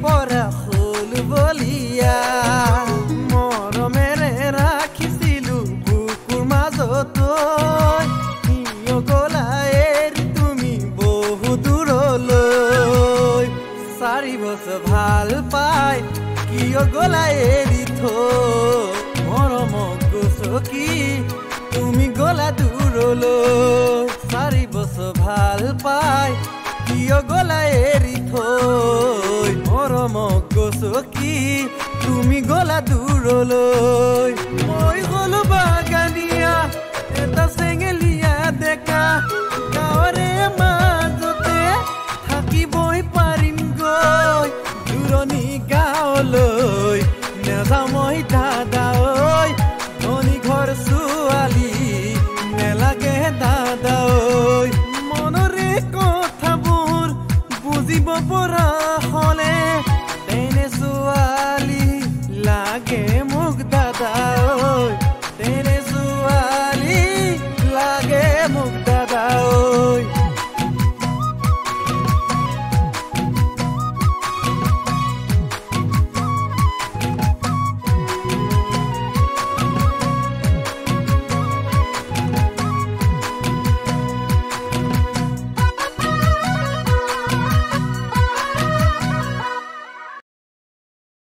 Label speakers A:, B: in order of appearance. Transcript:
A: পৰা হল বলিয়া মৰমেৰে ৰাখিছিলো বুকুৰ মাজত কিয় গলা এৰি তুমি বহু দূৰলৈ 4 বছৰ ভাল পাই কিয় গলা এৰি থৈ মৰমক গছকি তুমি গলা দূৰলৈ 4 বছৰ ভাল পাই কিয় গলা এৰি থৈ মৰমক গছকি তুমি গলা দূৰলৈ মই গলো